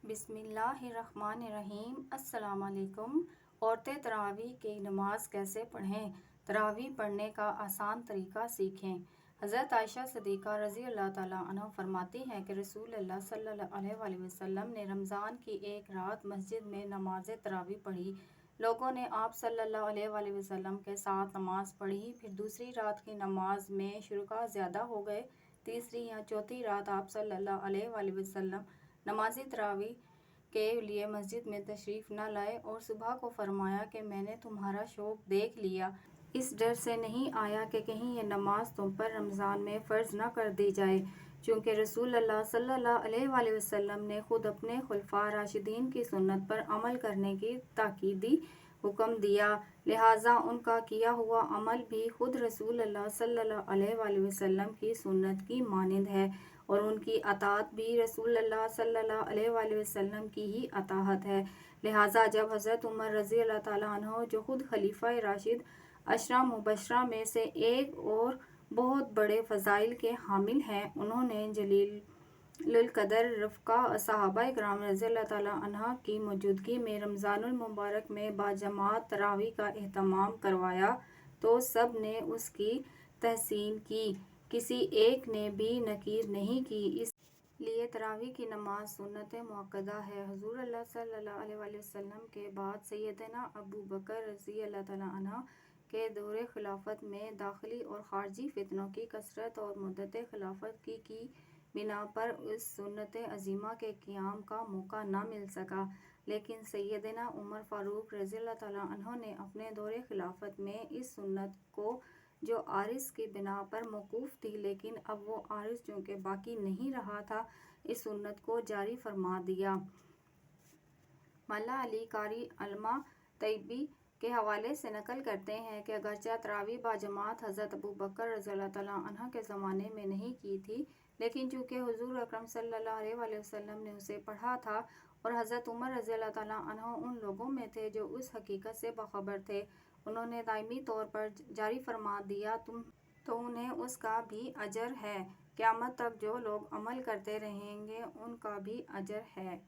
بسم اللہ الرحمن الرحیم۔ السلام علیکم۔ عورتیں تراویح کی نماز کیسے پڑھیں؟ تراویح پڑھنے کا آسان طریقہ سیکھیں۔ حضرت عائشہ صدیقہ رضی اللہ تعالیٰ عنہ فرماتی ہیں کہ رسول اللہ صلی اللہ علیہ وآلہ وسلم نے رمضان کی ایک رات مسجد میں نماز تراویح پڑھی۔ لوگوں نے آپ صلی اللہ علیہ وآلہ وسلم کے ساتھ نماز پڑھی۔ پھر دوسری رات کی نماز میں شرکاء زیادہ ہو گئے۔ تیسری یا چوتھی رات آپ صلی اللہ علیہ وآلہ وسلم نماز تراویح کے لیے مسجد میں تشریف نہ لائے اور صبح کو فرمایا کہ میں نے تمہارا شوق دیکھ لیا، اس ڈر سے نہیں آیا کہ کہیں یہ نماز تم پر رمضان میں فرض نہ کر دی جائے، چونکہ رسول اللہ صلی اللہ علیہ وآلہ وسلم نے خود اپنے خلفائے راشدین کی سنت پر عمل کرنے کی تاکیدی حکم دیا، لہٰذا ان کا کیا ہوا عمل بھی خود رسول اللہ صلی اللہ علیہ وآلہ وسلم کی سنت کی مانند ہے، اور ان کی اطاعت بھی رسول اللہ صلی اللہ علیہ وآلہ وسلم کی ہی اطاعت ہے۔ لہٰذا جب حضرت عمر رضی اللہ تعالیٰ عنہ، جو خود خلیفہ راشد 10 مبشرہ میں سے ایک اور بہت بڑے فضائل کے حامل ہیں، انہوں نے جلیل القدر رفقا صحابہ کرام رضی اللہ تعالیٰ عنہ کی موجودگی میں رمضان المبارک میں باجماعت تراویح کا اہتمام کروایا تو سب نے اس کی تحسین کی، کسی ایک نے بھی نکیر نہیں کی۔ اس لیے تراویح کی نماز سنت مؤکدہ ہے۔ حضور اللہ صلی اللہ علیہ وآلہ وسلم کے بعد سیدنا ابو بکر رضی اللہ تعالیٰ عنہ کے دور خلافت میں داخلی اور خارجی فتنوں کی کثرت اور مدت خلافت کی بنا پر اس سنت عظیمہ کے قیام کا موقع نہ مل سکا، لیکن سیدنا عمر فاروق رضی اللہ تعالیٰ عنہ نے اپنے دور خلافت میں اس سنت کو، جو عارض کی بنا پر موقوف تھی لیکن اب وہ عارض چونکہ باقی نہیں رہا تھا، اس سنت کو جاری فرما دیا۔ مولا علی قاری علامہ طیبی کے حوالے سے نقل کرتے ہیں کہ اگرچہ تراویح باجماعت حضرت ابو بکر رضی اللہ تعالیٰ عنہ کے زمانے میں نہیں کی تھی، لیکن چونکہ حضور اکرم صلی اللہ علیہ وآلہ وسلم نے اسے پڑھا تھا اور حضرت عمر رضی اللہ تعالیٰ عنہ ان لوگوں میں تھے جو اس حقیقت سے باخبر تھے، انہوں نے دائمی طور پر جاری فرما دیا تو انہیں اس کا بھی اجر ہے، قیامت تک جو لوگ عمل کرتے رہیں گے ان کا بھی اجر ہے۔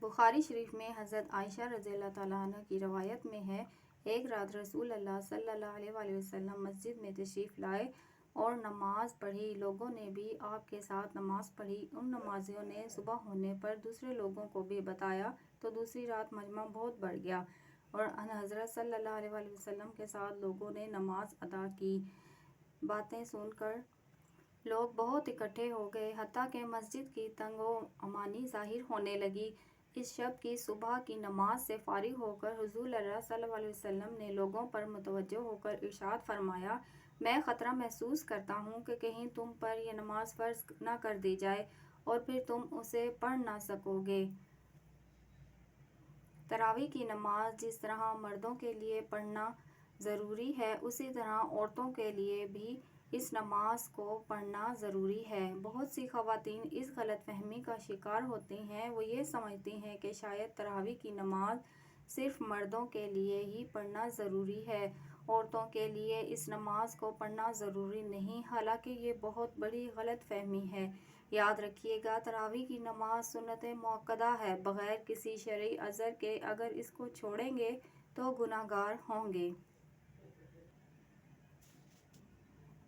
بخاری شریف میں حضرت عائشہ رضی اللہ تعالیٰ عنہ کی روایت میں ہے، ایک رات رسول اللہ صلی اللہ علیہ وآلہ وسلم مسجد میں تشریف لائے اور نماز پڑھی، لوگوں نے بھی آپ کے ساتھ نماز پڑھی۔ ان نمازیوں نے صبح ہونے پر دوسرے لوگوں کو بھی بتایا تو دوسری رات مجمع بہت بڑھ گیا اور حضرت صلی اللہ علیہ وآلہ وسلم کے ساتھ لوگوں نے نماز ادا کی۔ باتیں سن کر لوگ بہت اکٹھے ہو گئے، حتیٰ کہ مسجد کی تنگ و امانی ظاہر ہونے لگی۔ اس شب کی صبح کی نماز سے فارغ ہو کر حضور اللہ صلی اللہ علیہ وسلم نے لوگوں پر متوجہ ہو کر ارشاد فرمایا، میں خطرہ محسوس کرتا ہوں کہ کہیں تم پر یہ نماز فرض نہ کر دی جائے اور پھر تم اسے پڑھ نہ سکو گے۔ تراویح کی نماز جس طرح مردوں کے لیے پڑھنا ضروری ہے، اسی طرح عورتوں کے لیے بھی اس نماز کو پڑھنا ضروری ہے۔ بہت سی خواتین اس غلط فہمی کا شکار ہوتی ہیں، وہ یہ سمجھتی ہیں کہ شاید تراویح کی نماز صرف مردوں کے لیے ہی پڑھنا ضروری ہے، عورتوں کے لیے اس نماز کو پڑھنا ضروری نہیں، حالانکہ یہ بہت بڑی غلط فہمی ہے۔ یاد رکھیے گا، تراویح کی نماز سنت مؤکدہ ہے، بغیر کسی شرعی عذر کے اگر اس کو چھوڑیں گے تو گناہ گار ہوں گے۔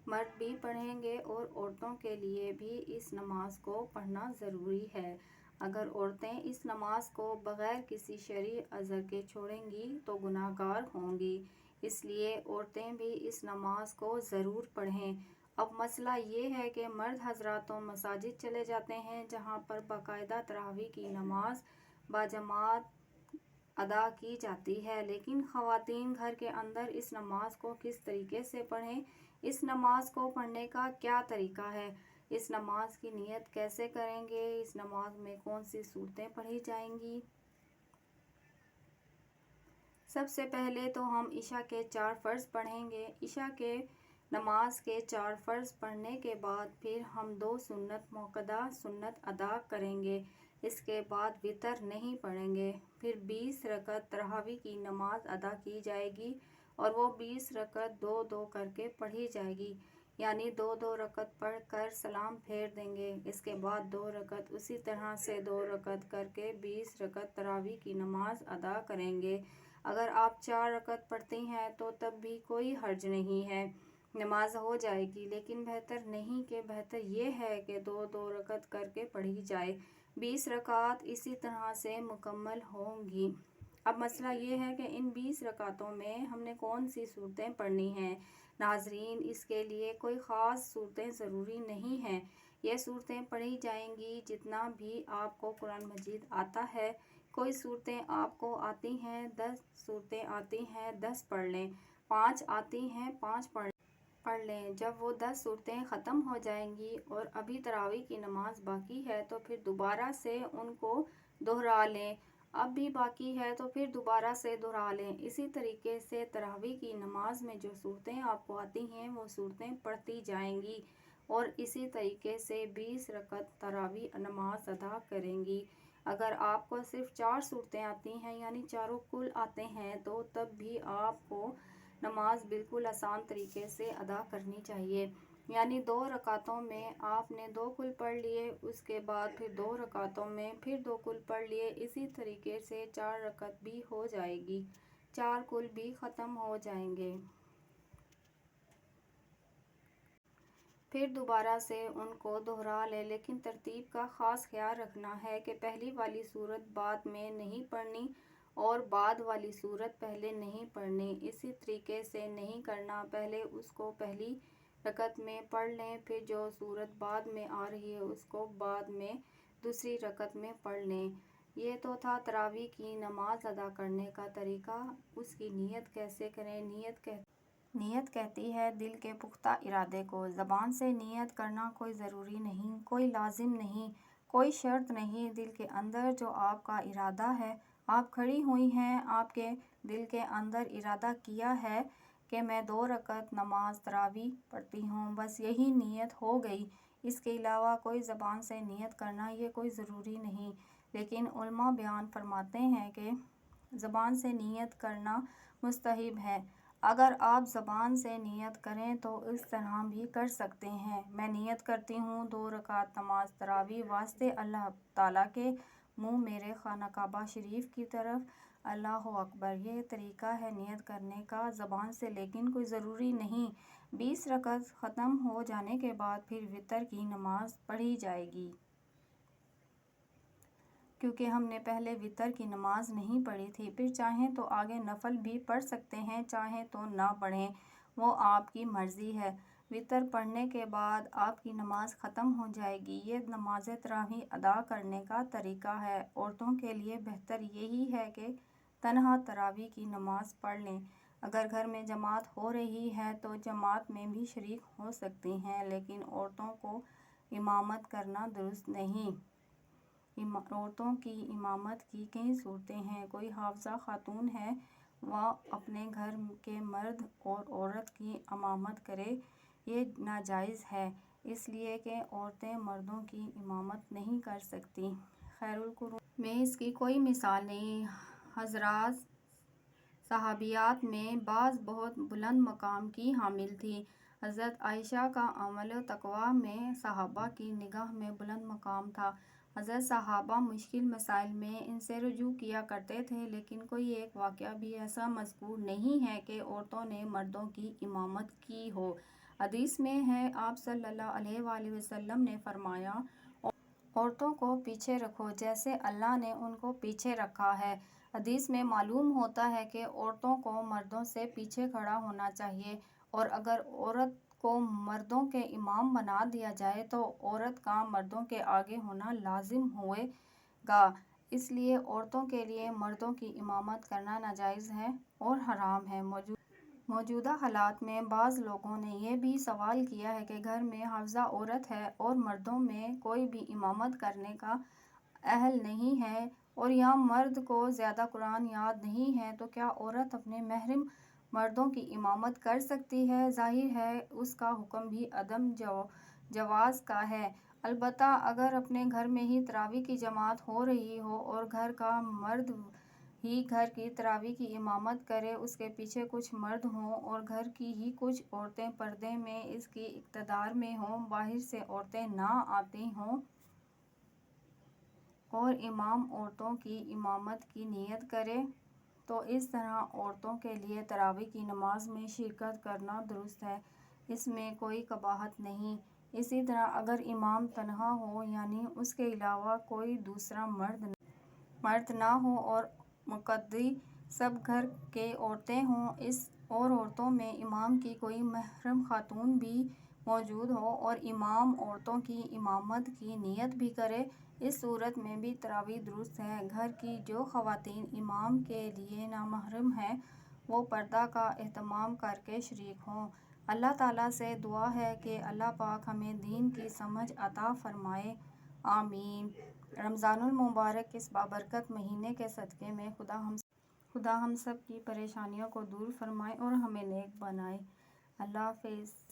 مرد بھی پڑھیں گے اور عورتوں کے لیے بھی اس نماز کو پڑھنا ضروری ہے۔ اگر عورتیں اس نماز کو بغیر کسی شرعی عذر کے چھوڑیں گی تو گناہ گار ہوں گی، اس لیے عورتیں بھی اس نماز کو ضرور پڑھیں۔ اب مسئلہ یہ ہے کہ مرد حضرات تو مساجد چلے جاتے ہیں جہاں پر باقاعدہ تراویح کی نماز باجماعت ادا کی جاتی ہے، لیکن خواتین گھر کے اندر اس نماز کو کس طریقے سے پڑھیں، اس نماز کو پڑھنے کا کیا طریقہ ہے، اس نماز کی نیت کیسے کریں گے، اس نماز میں کون سی سورتیں پڑھی جائیں گی۔ سب سے پہلے تو ہم عشاء کے 4 فرض پڑھیں گے۔ عشاء کے نماز کے 4 فرض پڑھنے کے بعد پھر ہم 2 سنت مؤکدہ سنت ادا کریں گے، اس کے بعد وتر نہیں پڑھیں گے، پھر 20 رکعت تراویح کی نماز ادا کی جائے گی اور وہ 20 رکعت 2 2 کر کے پڑھی جائے گی۔ یعنی 2 رکعت پڑھ کر سلام پھیر دیں گے۔ اس کے بعد 2 رکعت اسی طرح سے 2 رکعت کر کے 20 رکعت تراویح کی نماز ادا کریں گے۔ اگر آپ 4 رکعت پڑھتی ہیں تو تب بھی کوئی حرج نہیں ہے، نماز ہو جائے گی، لیکن بہتر نہیں کہ بہتر یہ ہے کہ 2 رکعت کر کے پڑھی جائے۔ 20 رکعات اسی طرح سے مکمل ہوں گی۔ اب مسئلہ یہ ہے کہ ان 20 رکعتوں میں ہم نے کون سی صورتیں پڑھنی ہیں۔ ناظرین، اس کے لیے کوئی خاص صورتیں ضروری نہیں ہیں، یہ صورتیں پڑھی جائیں گی جتنا بھی آپ کو قرآن مجید آتا ہے۔ کوئی صورتیں آپ کو آتی ہیں 10 صورتیں آتی ہیں 10 پڑھ لیں، 5 آتی ہیں 5 پڑھ لیں۔ جب وہ 10 صورتیں ختم ہو جائیں گی اور ابھی تراویح کی نماز باقی ہے تو پھر دوبارہ سے ان کو دہرا لیں، اب بھی باقی ہے تو پھر دوبارہ سے دہرا لیں۔ اسی طریقے سے تراویح کی نماز میں جو صورتیں آپ کو آتی ہیں وہ صورتیں پڑھتی جائیں گی اور اسی طریقے سے 20 رکعت تراویح نماز ادا کریں گی۔ اگر آپ کو صرف 4 صورتیں آتی ہیں یعنی چاروں کل آتے ہیں تو تب بھی آپ کو نماز بالکل آسان طریقے سے ادا کرنی چاہیے، یعنی 2 رکعتوں میں آپ نے 2 کل پڑھ لیے، اس کے بعد پھر 2 رکعتوں میں پھر 2 کل پڑھ لیے، اسی طریقے سے 4 رکعت بھی ہو جائے گی، 4 کل بھی ختم ہو جائیں گے۔ پھر دوبارہ سے ان کو دہرا لیں، لیکن ترتیب کا خاص خیال رکھنا ہے کہ پہلی والی صورت بعد میں نہیں پڑھنی اور بعد والی صورت پہلے نہیں پڑھنی، اسی طریقے سے نہیں کرنا، پہلے اس کو پہلی رکعت میں پڑھ لیں، پھر جو صورت بعد میں آ رہی ہے اس کو بعد میں دوسری رکعت میں پڑھ لیں۔ یہ تو تھا تراویح کی نماز ادا کرنے کا طریقہ۔ اس کی نیت کیسے کریں؟ نیت کہتی ہے دل کے پختہ ارادے کو۔ زبان سے نیت کرنا کوئی ضروری نہیں، کوئی لازم نہیں، کوئی شرط نہیں، دل کے اندر جو آپ کا ارادہ ہے، آپ کھڑی ہوئی ہیں، آپ کے دل کے اندر ارادہ کیا ہے کہ میں 2 رکعت نماز تراویح پڑھتی ہوں، بس یہی نیت ہو گئی، اس کے علاوہ کوئی زبان سے نیت کرنا یہ کوئی ضروری نہیں۔ لیکن علماء بیان فرماتے ہیں کہ زبان سے نیت کرنا مستحب ہے۔ اگر آپ زبان سے نیت کریں تو اس طرح بھی کر سکتے ہیں، میں نیت کرتی ہوں 2 رکعت نماز تراویح واسطے اللہ تعالیٰ کے منہ میرے خانہ کعبہ شریف کی طرف، اللہ اکبر۔ یہ طریقہ ہے نیت کرنے کا زبان سے، لیکن کوئی ضروری نہیں۔ 20 رکعت ختم ہو جانے کے بعد پھر وتر کی نماز پڑھی جائے گی۔ کیونکہ ہم نے پہلے وتر کی نماز نہیں پڑھی تھی، پھر چاہیں تو آگے نفل بھی پڑھ سکتے ہیں، چاہیں تو نہ پڑھیں، وہ آپ کی مرضی ہے۔ وتر پڑھنے کے بعد آپ کی نماز ختم ہو جائے گی۔ یہ نماز تراویح ادا کرنے کا طریقہ ہے۔ عورتوں کے لیے بہتر یہی ہے کہ تنہا تراویح کی نماز پڑھ لیں۔ اگر گھر میں جماعت ہو رہی ہے تو جماعت میں بھی شریک ہو سکتی ہیں، لیکن عورتوں کو امامت کرنا درست نہیں۔ عورتوں کی امامت کی کئی صورتیں ہیں۔ کوئی حافظہ خاتون ہے، وہ اپنے گھر کے مرد اور عورت کی امامت کرے، یہ ناجائز ہے، اس لیے کہ عورتیں مردوں کی امامت نہیں کر سکتیں۔ خیر القرون میں اس کی کوئی مثال نہیں۔ حضرات صحابیات میں بعض بہت بلند مقام کی حامل تھیں۔ حضرت عائشہ کا عمل و تقویٰ میں صحابہ کی نگاہ میں بلند مقام تھا۔ حضرت صحابہ مشکل مسائل میں ان سے رجوع کیا کرتے تھے، لیکن کوئی ایک واقعہ بھی ایسا مذکور نہیں ہے کہ عورتوں نے مردوں کی امامت کی ہو۔ حدیث میں ہے، آپ صلی اللہ علیہ وآلہ وسلم نے فرمایا، عورتوں کو پیچھے رکھو جیسے اللہ نے ان کو پیچھے رکھا ہے۔ حدیث میں معلوم ہوتا ہے کہ عورتوں کو مردوں سے پیچھے کھڑا ہونا چاہیے، اور اگر عورت کو مردوں کے امام بنا دیا جائے تو عورت کا مردوں کے آگے ہونا لازم ہوئے گا۔ اس لیے عورتوں کے لیے مردوں کی امامت کرنا ناجائز ہے اور حرام ہے۔ موجودہ حالات میں بعض لوگوں نے یہ بھی سوال کیا ہے کہ گھر میں حافظہ عورت ہے اور مردوں میں کوئی بھی امامت کرنے کا اہل نہیں ہے، اور یا مرد کو زیادہ قرآن یاد نہیں ہے، تو کیا عورت اپنے محرم مردوں کی امامت کر سکتی ہے؟ ظاہر ہے اس کا حکم بھی عدم جواز کا ہے۔ البتہ اگر اپنے گھر میں ہی تراویح کی جماعت ہو رہی ہو اور گھر کا مرد ہی گھر کی تراویح کی امامت کرے، اس کے پیچھے کچھ مرد ہوں اور گھر کی ہی کچھ عورتیں پردے میں اس کی اقتدار میں ہوں، باہر سے عورتیں نہ آتی ہوں اور امام عورتوں کی امامت کی نیت کرے، تو اس طرح عورتوں کے لیے تراویح کی نماز میں شرکت کرنا درست ہے، اس میں کوئی قباحت نہیں۔ اسی طرح اگر امام تنہا ہو، یعنی اس کے علاوہ کوئی دوسرا مرد نہ ہو اور مقتدی سب گھر کے عورتیں ہوں، اور عورتوں میں امام کی کوئی محرم خاتون بھی موجود ہو اور امام عورتوں کی امامت کی نیت بھی کرے، اس صورت میں بھی تراویح درست ہے۔ گھر کی جو خواتین امام کے لیے نامحرم ہیں، وہ پردہ کا اہتمام کرکے شریک ہوں۔ اللہ تعالیٰ سے دعا ہے کہ اللہ پاک ہمیں دین کی سمجھ عطا فرمائے، آمین۔ رمضان المبارک اس بابرکت مہینے کے صدقے میں خدا ہم سب کی پریشانیوں کو دور فرمائے اور ہمیں نیک بنائے۔ اللہ حافظ۔